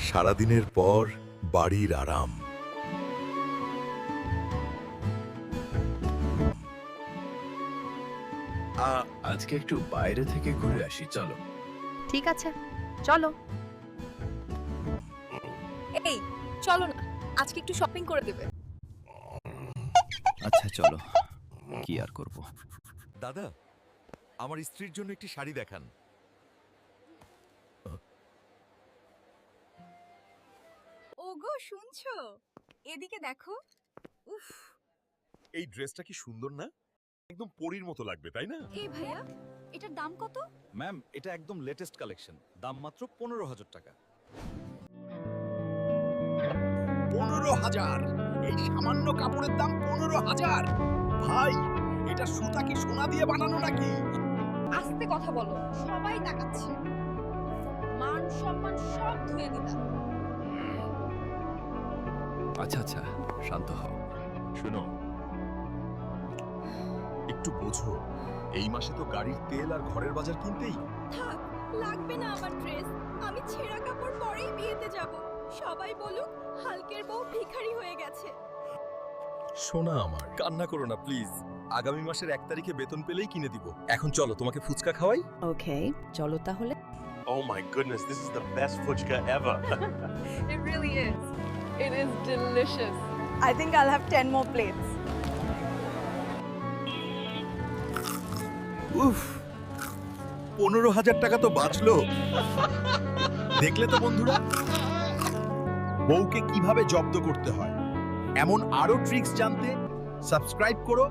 সারাদিনের পর বাড়ির আরাম। আজকে একটু বাইরে থেকে ঘুরে আসি, চলো। ঠিক আছে, চলো। এই চলো না, আজকে একটু শপিং করে দেবে। আচ্ছা চলো, কি আর করব। দাদা, আমার স্ত্রীর জন্য একটি শাড়ি দেখান। ওগো শুনছো, এদিকে দেখো। উফ, এই ড্রেসটা কি সুন্দর না? একদম পরীর মতো লাগবে, তাই না? এই ভাইয়া, এটার দাম কত? ম্যাম, এটা একদম লেটেস্ট কালেকশন, দাম মাত্র 15,000 টাকা। 15,000! এই সামান্য কাপড়ের দাম 15,000! ভাই, এটা সুতা কি সোনা দিয়ে বানানো নাকি? আস্তে কথা বলো, সবাই তাকাচ্ছে। মান সম্মান সব ধুয়ে দিলাম। আচ্ছা আচ্ছা, শান্ত হও। শোনো, একটু বোঝো, এই মাসে তো গাড়ির তেল আর ঘরের বাজার কিনতেই। থাক, লাগবে না আমার ড্রেস। আমি ছেঁড়া কাপড় পরেই বিয়েতে যাব। সবাই বলুক হালকের বউ ভিখারি হয়ে গেছে। সোনা আমার, কান্না করো না প্লিজ। আগামী মাসের 1 তারিখে বেতন পেলেই কিনে দিব। এখন চলো, তোমাকে ফুচকা খাওয়াই। ওকে, চলো তাহলে। Oh my goodness, this is the best fuchka ever. It really is. It is delicious. I think I'll have 10 more plates. উফ, 15,000 টাকা তো বাঁচলো। দেখলে তো বন্ধুরা, বউকে কিভাবে জব্দ করতে হয়। এমন আরো ট্রিক্স জানতে সাবস্ক্রাইব করো